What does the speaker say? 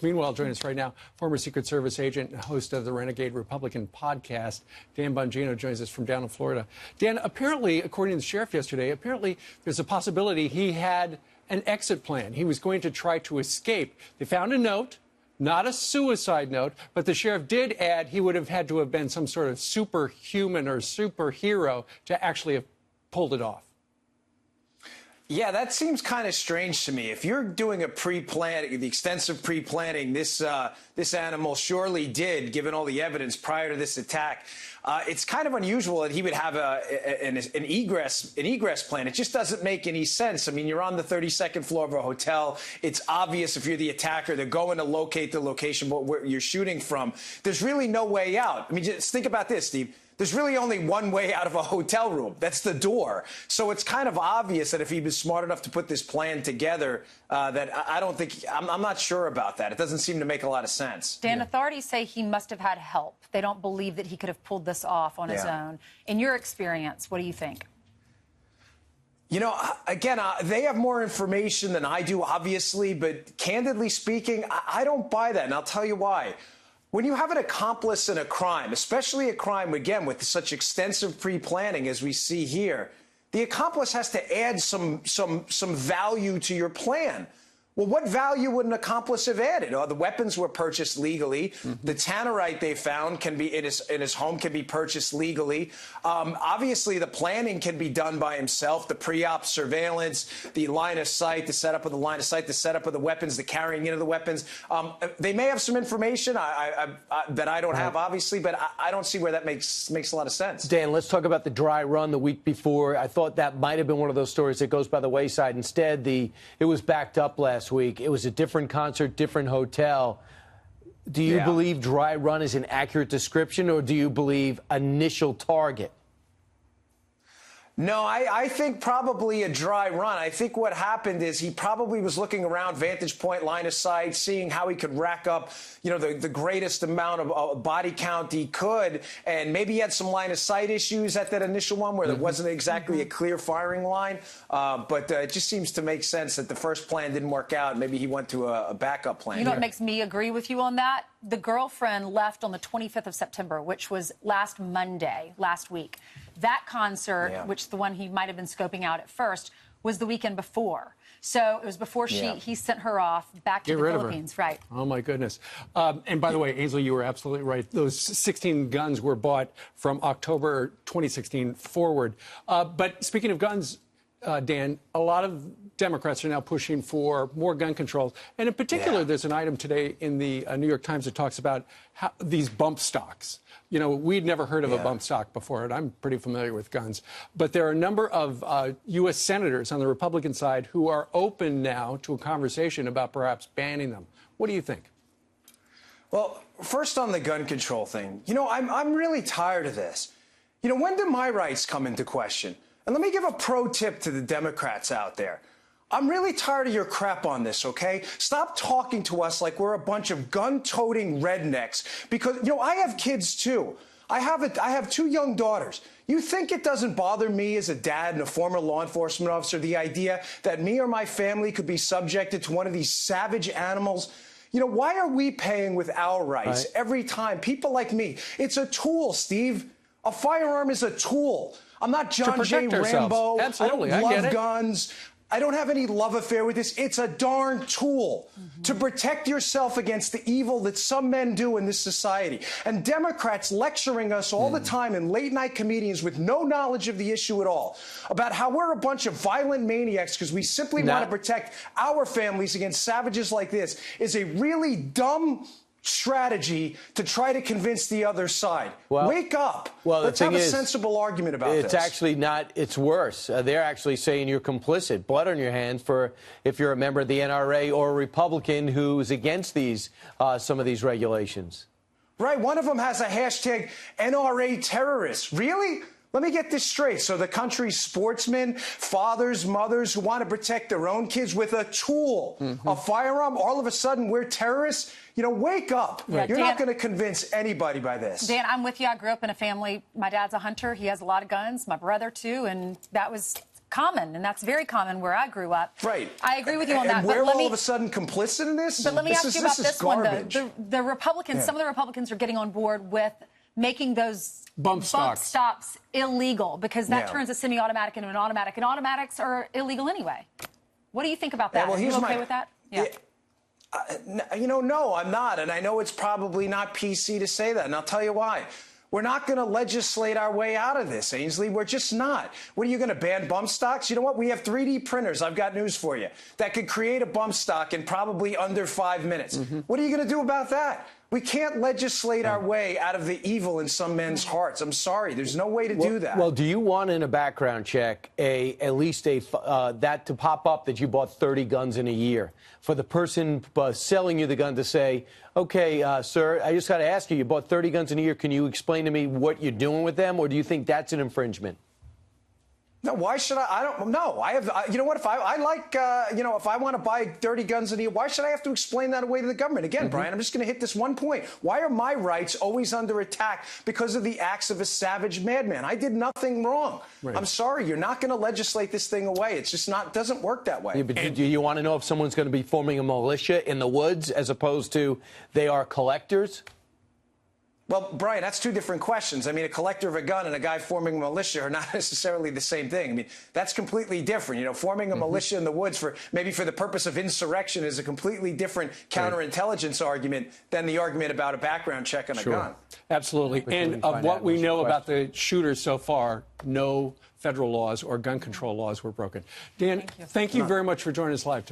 Meanwhile, join us right now, former Secret Service agent and host of the Renegade Republican podcast, Dan Bongino, joins us from down in Florida. Dan, apparently, according to the sheriff yesterday, apparently there's a possibility he had an exit plan. He was going to try to escape. They found a note, not a suicide note, but the sheriff did add he would have had to have been some sort of superhuman or superhero to actually have pulled it off. Yeah, that seems kind of strange to me. If you're doing a pre-planning, the extensive pre-planning this animal surely did, given all the evidence prior to this attack, it's kind of unusual that he would have an egress plan. It just doesn't make any sense. I mean, you're on the 32nd floor of a hotel. It's obvious if you're the attacker, they're going to locate the location where you're shooting from. There's really no way out. I mean, just think about this, Steve. There's really only one way out of a hotel room. That's the door. So it's kind of obvious that if he was smart enough to put this plan together, that I don't think, I'm not sure about that. It doesn't seem to make a lot of sense. Dan, authorities say he must have had help. They don't believe that he could have pulled this off on his own. In your experience, what do you think? You know, again, they have more information than I do, obviously, but candidly speaking, I don't buy that, and I'll tell you why. When you have an accomplice in a crime, especially a crime, again, with such extensive pre-planning as we see here, the accomplice has to add some value to your plan. Well, what value would an accomplice have added? The weapons were purchased legally. The tannerite they found can be in his home can be purchased legally. Obviously, the planning can be done by himself. The pre-op surveillance, the line of sight, the setup of the line of sight, the setup of the weapons, the carrying in of the weapons. They may have some information that I don't have, obviously, but I don't see where that makes a lot of sense. Dan, let's talk about the dry run the week before. I thought that might have been one of those stories that goes by the wayside. Instead, it was backed up last week. It was a different concert, different hotel. Do you believe dry run is an accurate description, or do you believe initial target? No, I think probably a dry run. I think what happened is he probably was looking around, vantage point, line of sight, seeing how he could rack up, you know, the greatest amount of body count he could. And maybe he had some line of sight issues at that initial one where there wasn't exactly a clear firing line. But it just seems to make sense that the first plan didn't work out. Maybe he went to a backup plan. You know what makes me agree with you on that? The girlfriend left on the 25th of September, which was last Monday, last week. That concert, which the one he might have been scoping out at first, was the weekend before. So it was before he sent her off back to the Philippines. Right. Oh, my goodness. And by the way, Ainsley, you were absolutely right. Those 16 guns were bought from October 2016 forward. But speaking of guns, Dan, a lot of Democrats are now pushing for more gun controls. And in particular, there's an item today in the New York Times that talks about these bump stocks. You know, we'd never heard of a bump stock before, and I'm pretty familiar with guns. But there are a number of U.S. senators on the Republican side who are open now to a conversation about perhaps banning them. What do you think? Well, first on the gun control thing, you know, I'm really tired of this. You know, when do my rights come into question? And let me give a pro tip to the Democrats out there. I'm really tired of your crap on this, okay? Stop talking to us like we're a bunch of gun-toting rednecks because, you know, I have kids too. I have two young daughters. You think it doesn't bother me as a dad and a former law enforcement officer, the idea that me or my family could be subjected to one of these savage animals? You know, why are we paying with our rights every time? People like me, it's a tool, Steve. A firearm is a tool. I'm not John J. Rambo. Absolutely. I don't love guns. I don't have any love affair with this. It's a darn tool to protect yourself against the evil that some men do in this society. And Democrats lecturing us all the time in late-night comedians with no knowledge of the issue at all about how we're a bunch of violent maniacs because we simply want to protect our families against savages like this is a really dumb strategy to try to convince the other side. Well, wake up. Well, let's have a sensible argument about this. It's actually not. It's worse. They're actually saying you're complicit, blood on your hands for if you're a member of the NRA or a Republican who's against these some of these regulations. Right. One of them has a hashtag NRA terrorists. Really? Let me get this straight. So the country's sportsmen, fathers, mothers who want to protect their own kids with a tool, a firearm, all of a sudden we're terrorists? You know, wake up. Yeah, You're Dan, not going to convince anybody by this. Dan, I'm with you. I grew up in a family. My dad's a hunter. He has a lot of guns. My brother, too. And that was common, and that's very common where I grew up. Right. I agree with you on that. And we're all of a sudden complicit in this? But let me ask you about this one, though. The Republicans, Yeah. some of the Republicans are getting on board with making those bump stops illegal because that turns a semi-automatic into an automatic, and automatics are illegal anyway. What do you think about that? Well, are you okay with that? Yeah. No, I'm not. And I know it's probably not PC to say that. And I'll tell you why. We're not going to legislate our way out of this, Ainsley. We're just not. What are you going to ban bump stocks? You know what? We have 3D printers. I've got news for you that could create a bump stock in probably under 5 minutes. What are you going to do about that? We can't legislate our way out of the evil in some men's hearts. I'm sorry. There's no way to do that. Well, do you want in a background check at least that to pop up that you bought 30 guns in a year? For the person selling you the gun to say, okay, sir, I just got to ask you, you bought 30 guns in a year. Can you explain to me what you're doing with them? Or do you think that's an infringement? No, why should I? I don't know. I have, you know what? If I like, if I want to buy 30 guns a year, why should I have to explain that away to the government? Again, Brian, I'm just going to hit this one point. Why are my rights always under attack because of the acts of a savage madman? I did nothing wrong. Right. I'm sorry. You're not going to legislate this thing away. It's just not, doesn't work that way. Yeah, but do you want to know if someone's going to be forming a militia in the woods as opposed to they are collectors? Well, Brian, that's two different questions. I mean, a collector of a gun and a guy forming a militia are not necessarily the same thing. I mean, that's completely different. You know, forming a militia in the woods for the purpose of insurrection is a completely different counterintelligence argument than the argument about a background check on a gun. Absolutely. And of what we know about the shooters so far, no federal laws or gun control laws were broken. Dan, thank you very much for joining us live today.